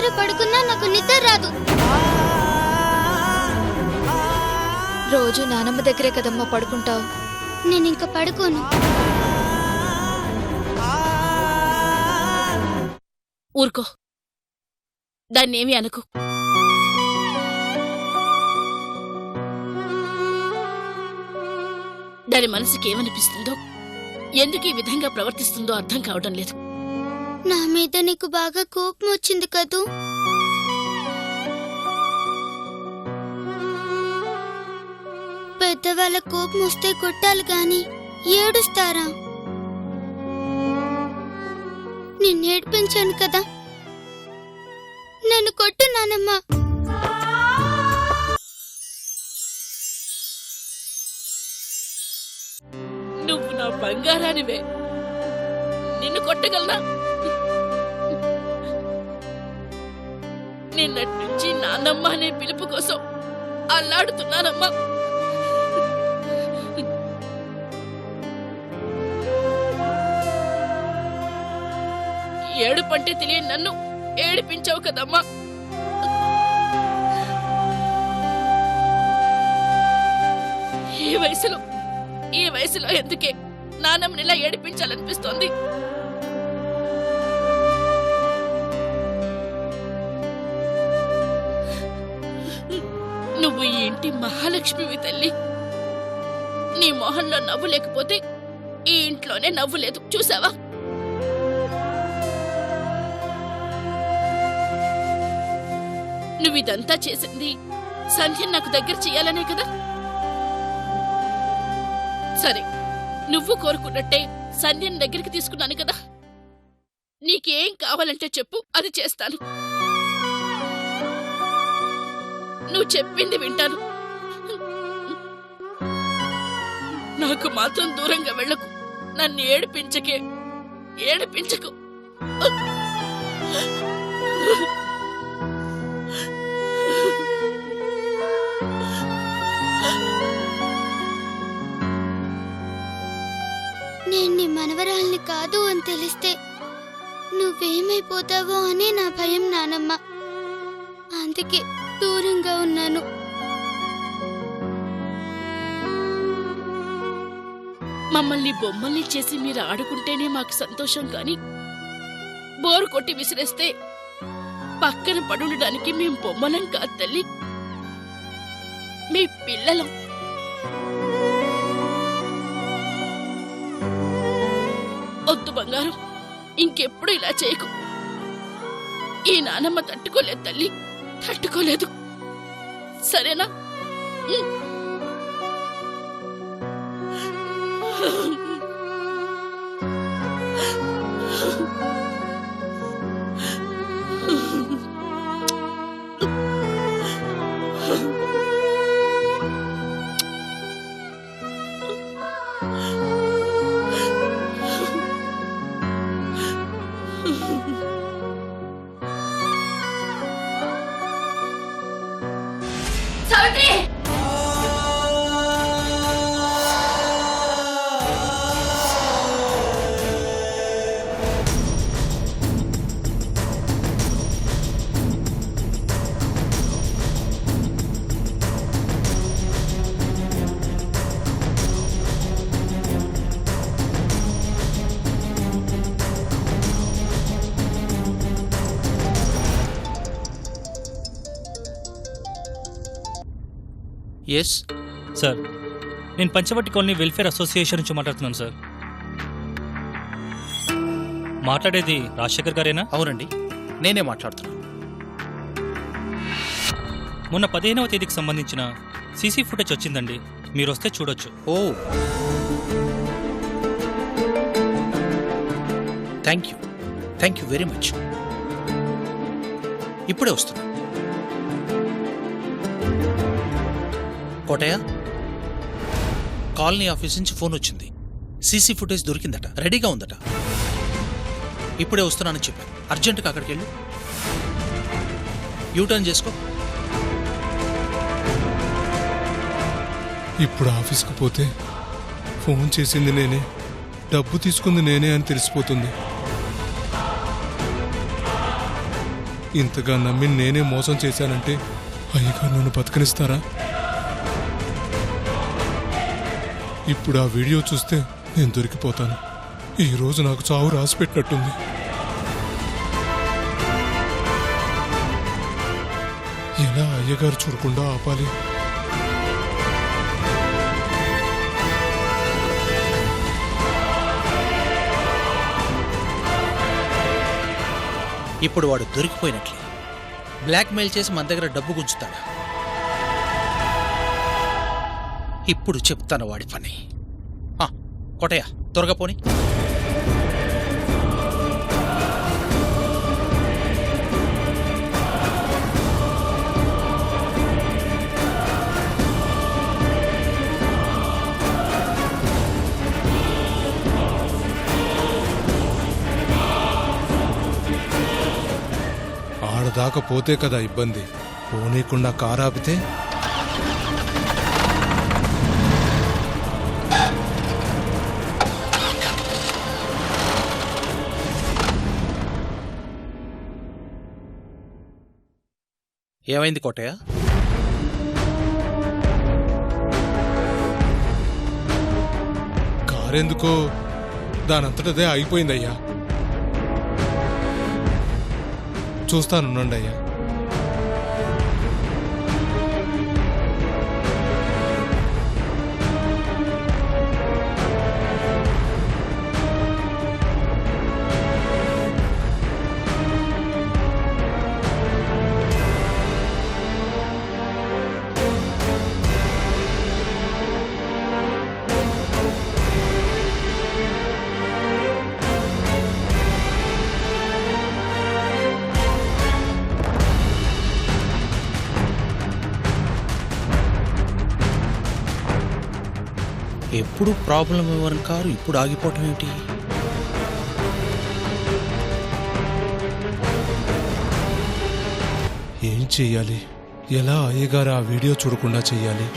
దగ్గర పడుకున్నా నాకు నిద్ర రాదు. రోజు నానమ్మ దగ్గరే కదమ్మా పడుకుంటావు. నేనింక పడుకోను. ఊరుకో, దాన్నేమి అనకు. దాని మనసుకి ఏమనిపిస్తుందో, ఎందుకు ఈ విధంగా ప్రవర్తిస్తుందో అర్థం కావడం లేదు. నా మీద నీకు బాగా కోపం వచ్చింది కదూ. పెద్దవాళ్ళ కోపం వస్తే కొట్టాలి గాని ఏడుస్తారా? నిన్నేడిపించాను కదా, నన్ను కొట్టు నానమ్మా. నువ్వు నా బంగారానివే, నిన్ను కొట్టగలనా? నిన్నటి నుంచి నాన్నమ్మ అనే పిలుపు కోసం అల్లాడుతున్నానమ్మా. ఏడుపంటే తెలియని నన్ను ఏడిపించావు కదమ్మా. ఈ వయసులో ఎందుకే నాన్నమ్మనిలా ఏడిపించాలనిపిస్తోంది? నువ్వు ఈ ఇంటి మహాలక్ష్మివి తల్లి. నీ మొహంలో నవ్వు లేకపోతే ఈ ఇంట్లోనే నవ్వు లేదు, చూసావా? నువ్విదంతా చేసింది సంధ్య నాకు దగ్గర చెయ్యాలనే కదా. సరే, నువ్వు కోరుకున్నట్టే సంధ్యని దగ్గరికి తీసుకున్నాను కదా. నీకేం కావాలంటే చెప్పు, అది చేస్తాను. నువ్వు చెప్పింది వింటాను. నాకు మాత్రం దూరంగా వెళ్ళకు. నన్ను ఏడిపించకు. నేను నీ మనవరాల్ని కాదు అని తెలిస్తే నువ్వేమైపోతావో అని నా భయం నానమ్మ. అందుకే దూరంగా ఉన్నాను. మమ్మల్ని బొమ్మల్ని చేసి మీరు ఆడుకుంటేనే మాకు సంతోషం, కాని బోరు కొట్టి విసిరేస్తే పక్కన పడుండడానికి మేం బొమ్మలం కాదు తల్లి, మీ పిల్లలం. వద్దు బంగారం, ఇంకెప్పుడు ఇలా చేయకు. ఈ నానమ్మ తట్టుకోలేదు తల్లి, తట్టుకోలేదు. సరేనా? ఎస్ సార్, నేను పంచవటి కాలనీ వెల్ఫేర్ అసోసియేషన్ నుంచి మాట్లాడుతున్నాను సార్. మాట్లాడేది రాజశేఖర్ గారేనా? అవునండి, నేనే మాట్లాడుతున్నాను. మొన్న 15వ తేదీకి సంబంధించిన సీసీ ఫుటేజ్ వచ్చిందండి, మీరు వస్తే చూడొచ్చు. ఓ, థ్యాంక్ యూ వెరీ మచ్. ఇప్పుడే వస్తున్నా. కోటయ్య, కాలనీ ఆఫీస్ నుంచి ఫోన్ వచ్చింది. సీసీ ఫుటేజ్ దొరికిందట, రెడీగా ఉందట. ఇప్పుడే వస్తున్నానని చెప్పాను. అర్జెంటుగా అక్కడికి వెళ్ళు, యూటర్న్ చేసుకో. ఇప్పుడు ఆఫీస్కి పోతే ఫోన్ చేసింది నేనే, డబ్బు తీసుకుంది నేనే అని తెలిసిపోతుంది. ఇంతగా నమ్మి నేనే మోసం చేశానంటే అయ్యగారు నన్ను బతకనిస్తారా? ఇప్పుడు ఆ వీడియో చూస్తే నేను దొరికిపోతాను. ఈ రోజు నాకు చావు రాసి పెట్టినట్టుంది. ఎలా అయ్యగారు చూడకుండా ఆపాలి? ఇప్పుడు వాడు దొరికిపోయినట్లే. బ్లాక్మెయిల్ చేసి మన దగ్గర డబ్బు గుంచుతాడా? ఇప్పుడు చెప్తాను వాడి పని. కోటయ్య, త్వరగా పోని. ఆడదాకా పోతే కదా ఇబ్బంది. పోనీకుండా కారు ఆపితే ఏమైంది కోటయ్య? కారెందుకో దానంతటదే అయిపోయిందయ్యా. చూస్తానుండండి అయ్యా. ఎప్పుడు ప్రాబ్లం ఇవ్వని కారు ఇప్పుడు ఆగిపోవటం ఏమిటి? ఏం చెయ్యాలి? ఎలా అయ్యగారు ఆ వీడియో చూడకుండా చెయ్యాలి?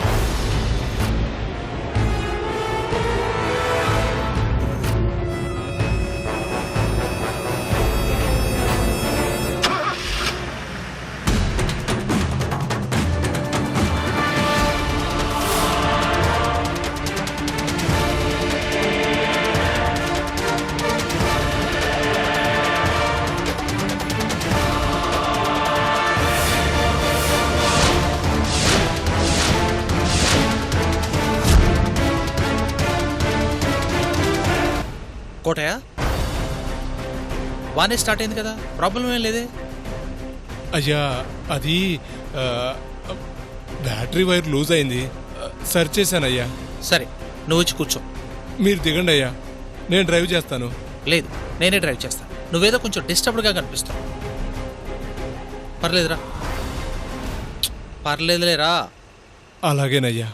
కోటయ్య, బాగానే స్టార్ట్ అయింది కదా, ప్రాబ్లం ఏం లేదే? అయ్యా అది బ్యాటరీ వైర్ లూజ్ అయింది. సర్చ్ చేశానయ్యా. సరే, నువ్వు వచ్చి కూర్చో. మీరు దిగండి అయ్యా, నేను డ్రైవ్ చేస్తాను. లేదు, నేనే డ్రైవ్ చేస్తాను. నువ్వేదో కొంచెం డిస్టర్బ్డ్గా కనిపిస్తావు. పర్లేదురా, పర్లేదులేరా. అలాగేనయ్యా.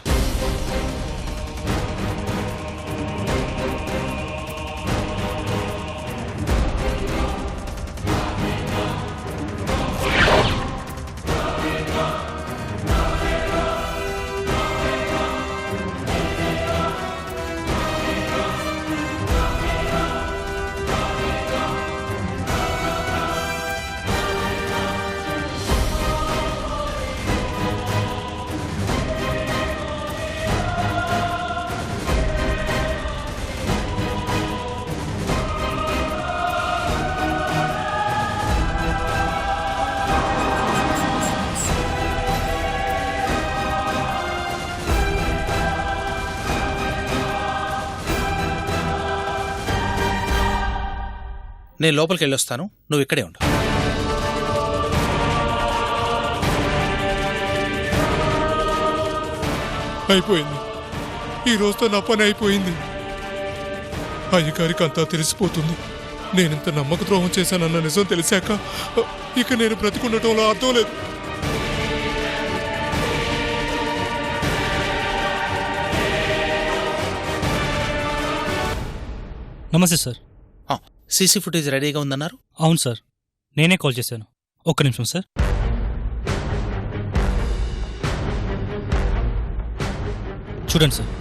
నేను లోపలికి వెళ్ళొస్తాను, నువ్వు ఇక్కడే ఉండు. అయిపోయింది. ఈ రోజుతో నా పని అయిపోయింది. అయ్యగారికి అంతా తెలిసిపోతుంది. నేనింత నమ్మక ద్రోహం చేశానన్న నిజం తెలిసాక ఇక నేను బ్రతికుండటంలో అర్థం లేదు. నమస్తే సార్. సీసీ ఫుటేజ్ రెడీగా ఉందన్నారు? అవును సార్, నేనే కాల్ చేశాను. ఒక్క నిమిషం సార్. చూడండి సార్.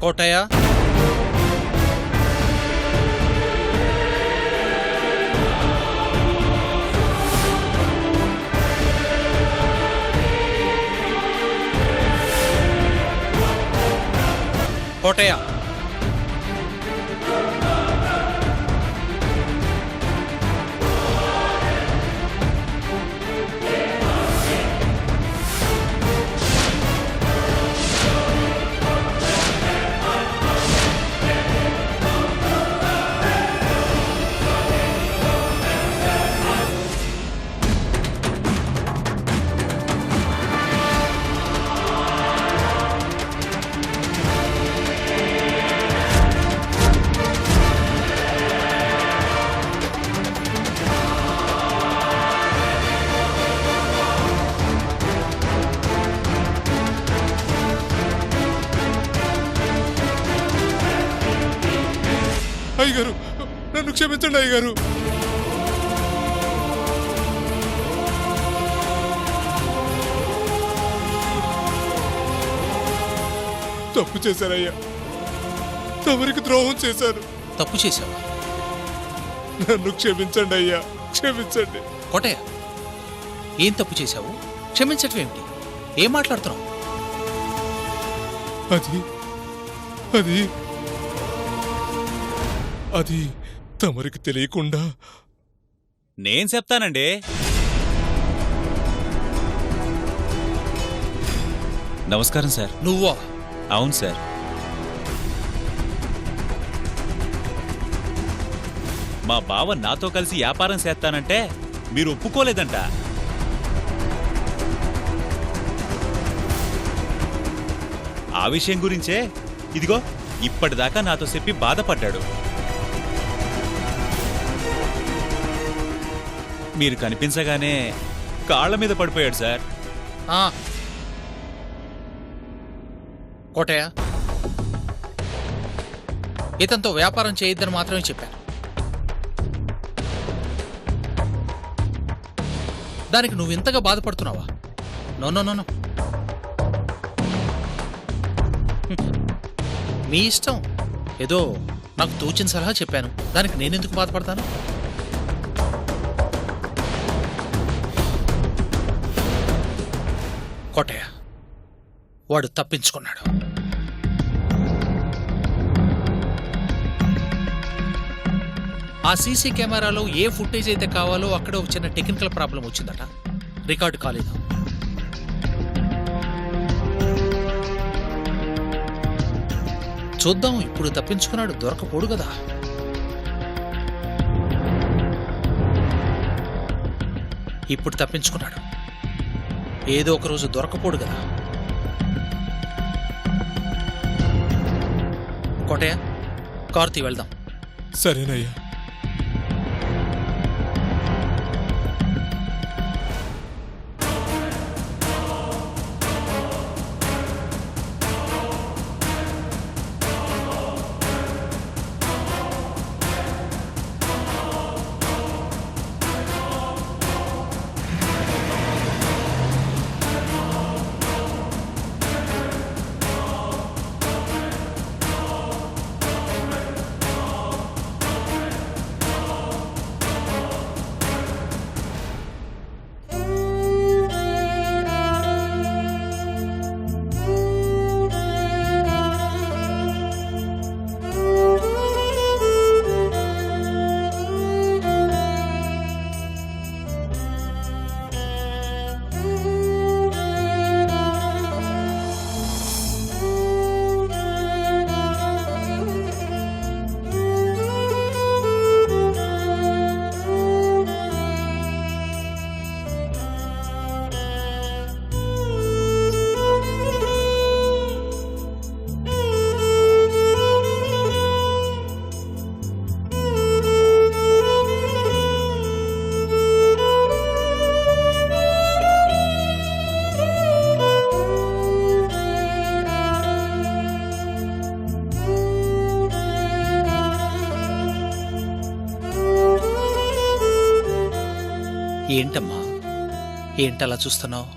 కోటయ్య, కోటయ్య, అయ్యగారు నన్ను క్షమించండి అయ్యగారు. తప్పు చేశారయ్యా, తమరికి ద్రోహం చేశారు. తప్పు చేశావా? నన్ను క్షమించండి అయ్యా, క్షమించండి. కోటయ్య, ఏం తప్పు చేశావు? క్షమించటం ఏమిటి? ఏం మాట్లాడుతున్నావు? అది అది అది తమరికి తెలియకుండా నేను చెప్తానండి. నమస్కారం సార్. నువ్వా? అవును సార్. మా బావ నాతో కలిసి వ్యాపారం చేస్తానంటే మీరు ఒప్పుకోలేదంట. ఆ విషయం గురించే ఇదిగో ఇప్పటిదాకా నాతో చెప్పి బాధపడ్డాడు. మీరు కనిపించగానే కాళ్ల మీద పడిపోయాడు సార్. ఆ. కోటయ్య, ఇతనితో వ్యాపారం చేయొద్దని మాత్రమే చెప్పాను. దానికి నువ్వు ఇంతగా బాధపడుతున్నావా? No no no no. మీ ఇష్టం. ఏదో నాకు తోచిన సలహా చెప్పాను, దానికి నేనెందుకు బాధపడతాను? కోటయ్య, వాడు తప్పించుకున్నాడు. ఆ సీసీ కెమెరాలో ఏ ఫుటేజ్ అయితే కావాలో అక్కడ ఒక చిన్న టెక్నికల్ ప్రాబ్లం వచ్చిందట, రికార్డు కాలేదు. చూద్దాం, ఇప్పుడు తప్పించుకున్నాడు, దొరకపోడు కదా. ఇప్పుడు తప్పించుకున్నాడు, ఏదో ఒక రోజు దొరకపోడు కదా. కోటయ్య, కార్తీ వెళ్దాం. సరేనయ్యా. ఏంటమ్మా, ఏంటలా చూస్తున్నావు?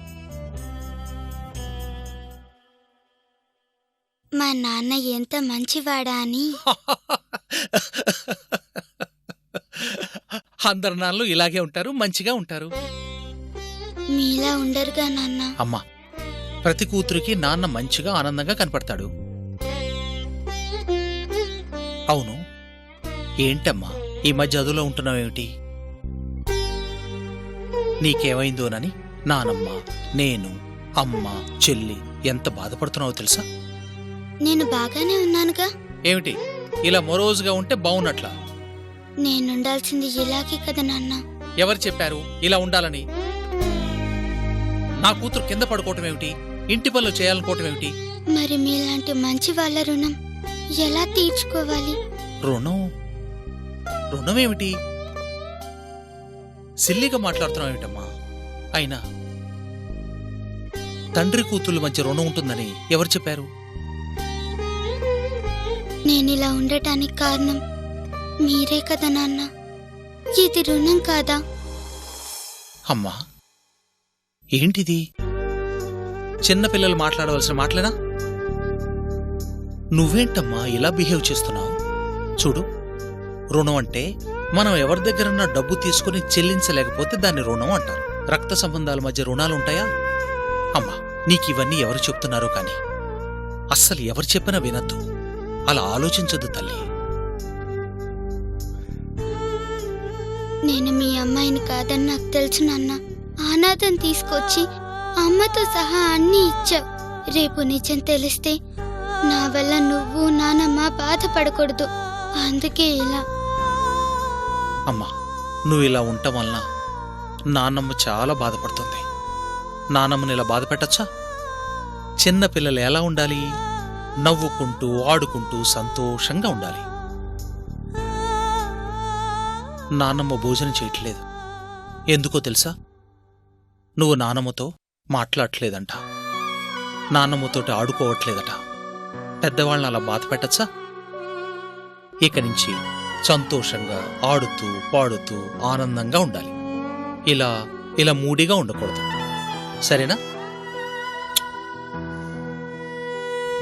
మా నాన్న ఎంత మంచివాడా అని. అందరు నాన్నలు ఇలాగే ఉంటారు, మంచిగా ఉంటారు. మీలా ఉండరుగా నాన్న. అమ్మా, ప్రతి కూతురికి నాన్న మంచిగా ఆనందంగా కనపడతాడు. అవును, ఏంటమ్మా ఈ మధ్య అదులో ఉంటున్నావేమిటి? నీకేమైందోనని నానమ్మ, నేను, అమ్మ, చెల్లి ఎంత బాధపడుతున్నావో తెలుసా? నేను బాగానే ఉన్నానుగా. ఏమిటి ఇలా మరోజుగా ఉంటే బావున్నట్లా? నేనుండాల్సింది ఇలాగే కదా నాన్న. ఎవరు చెప్పారు ఇలా ఉండాలని? నా కూతురు కింద పడుకోవటం ఏమిటి, ఇంటి పనులు చేయాలనుకోవటం ఏమిటి? మరి మీలాంటి మంచి వాళ్ళ రుణం ఎలా తీర్చుకోవాలి? రుణం? రుణమేమిటి? సిల్లిగా మాట్లాడుతున్నావు ఏమిటమ్మా? అయినా తండ్రి కూతుళ్ళ మధ్య రుణం ఉంటుందని ఎవరు చెప్పారు? నేనిలా ఉండటానికి కారణం మీరే కదా నాన్న. ఇది రుణం కాదా? అమ్మా, ఏంటిది? చిన్నపిల్లలు మాట్లాడవలసిన మాటలేనా? నువ్వేంటమ్మా ఇలా బిహేవ్ చేస్తున్నావు? చూడు, రుణం అంటే మనం ఎవరి దగ్గరన్నా డబ్బు తీసుకుని చెల్లించలేకపోతే దాన్ని రుణం అంటారు. రక్త సంబంధాల మధ్య రుణాలుంటాయా? అమ్మా, నీకివన్నీ ఎవరు చెప్తున్నారో కాని అస్సలు ఎవరు చెప్పినా వినద్దు. అలా ఆలోచించొద్దు తల్లి. నేను మీ అమ్మాయిని కాదని నాకు తెలుసు నాన్న. అనాథం తీసుకొచ్చి అమ్మతో సహా అన్నీ ఇచ్చావు. రేపు నిజం తెలిస్తే నా వల్ల నువ్వు నానమ్మ బాధపడకూడదు. అందుకే ఇలా. అమ్మా, నువ్వు ఇలా ఉండటం వలన నాన్నమ్మ చాలా బాధపడుతుంది. నానమ్మని ఇలా బాధ పెట్టచ్చా? చిన్నపిల్లలు ఎలా ఉండాలి? నవ్వుకుంటూ ఆడుకుంటూ సంతోషంగా ఉండాలి. నానమ్మ భోజనం చేయట్లేదు. ఎందుకో తెలుసా? నువ్వు నానమ్మతో మాట్లాడట్లేదంట, నానమ్మతోటి ఆడుకోవట్లేదట. పెద్దవాళ్ళని అలా బాధ పెట్టచ్చా? ఇక నుంచి సంతోషంగా ఆడుతూ పాడుతూ ఆనందంగా ఉండాలి. ఇలా ఇలా మూడిగా ఉండకూడదు, సరేనా?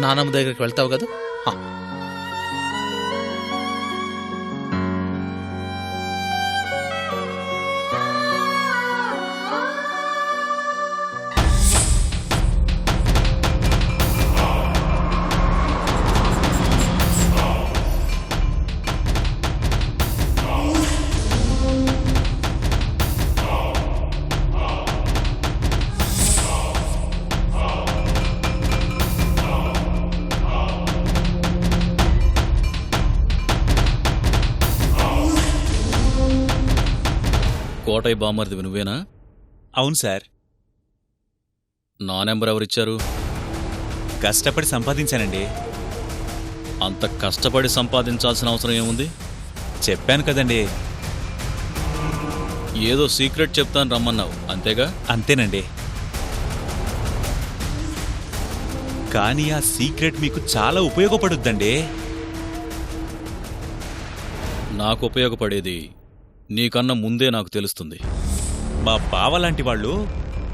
నానమ్మ దగ్గరికి వెళ్తావు కదా? కోటయ్య బామ్మర్దివి నువ్వేనా? అవును సార్. నా నెంబర్ ఎవరిచ్చారు? కష్టపడి సంపాదించానండి. అంత కష్టపడి సంపాదించాల్సిన అవసరం ఏముంది? చెప్పాను కదండి. ఏదో సీక్రెట్ చెప్తాను రమ్మన్నావు, అంతేగా? అంతేనండి. కానీ ఆ సీక్రెట్ మీకు చాలా ఉపయోగపడుద్దండి. నాకు ఉపయోగపడేది నీకన్నా ముందే నాకు తెలుస్తుంది. మా బావలాంటి వాళ్ళు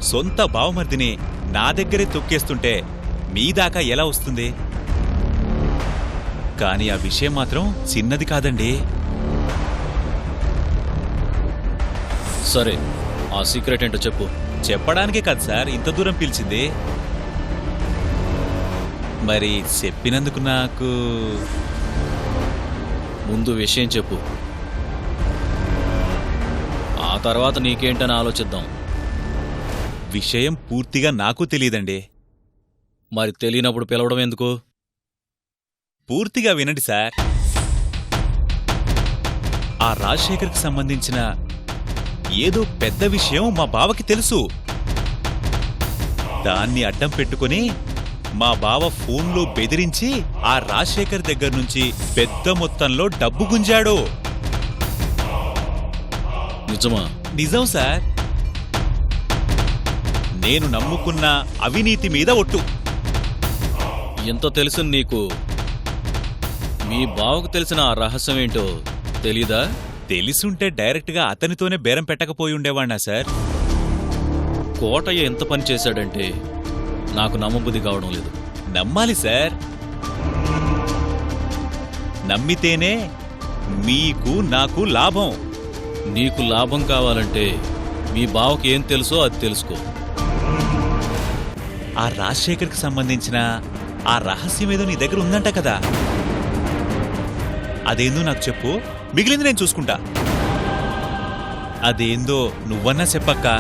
సొంత బావమర్దిని నా దగ్గరే తొక్కేస్తుంటే మీదాకా ఎలా వస్తుంది? కానీ ఆ విషయం మాత్రం చిన్నది కాదండి. సరే, ఆ సీక్రెట్ ఏంటో చెప్పు. చెప్పడానికే కాదు సార్ ఇంత దూరం పిలిచింది. మరి చెప్పినందుకు నాకు ముందు విషయం చెప్పు, ఆ తర్వాత నీకేంటని ఆలోచిద్దాం. విషయం పూర్తిగా నాకు తెలియదండి. మరి తెలియనప్పుడు పిలవడం ఎందుకు? పూర్తిగా వినండి సార్. ఆ రాజశేఖర్కి సంబంధించిన ఏదో పెద్ద విషయం మా బావకి తెలుసు. దాన్ని అడ్డం పెట్టుకుని మా బావ ఫోన్లో బెదిరించి ఆ రాజశేఖర్ దగ్గర నుంచి పెద్ద మొత్తంలో డబ్బు గుంజాడు. నిజమా? నిజం సార్. నేను నమ్ముకున్న అవినీతి మీద ఒట్టు. ఎంత తెలుసు నీకు? మీ బావకు తెలిసిన ఆ రహస్యం ఏంటో తెలీదా? తెలిసుంటే డైరెక్ట్గా అతనితోనే బేరం పెట్టకపోయి ఉండేవాణ్ణా సార్. కోటయ్య ఎంత పని చేశాడంటే నాకు నమ్మబుద్ధి కావడం లేదు. నమ్మాలి సార్. నమ్మితేనే మీకు నాకు లాభం. నీకు లాభం కావాలంటే మీ బావకి ఏం తెలుసో అది తెలుసుకో. ఆ రాజశేఖర్కి సంబంధించిన ఆ రహస్యం ఏదో నీ దగ్గర ఉందంట కదా, అదేందో నాకు చెప్పు, మిగిలింది నేను చూసుకుంటా. అదేందో నువ్వన్నా చెప్పక్కా.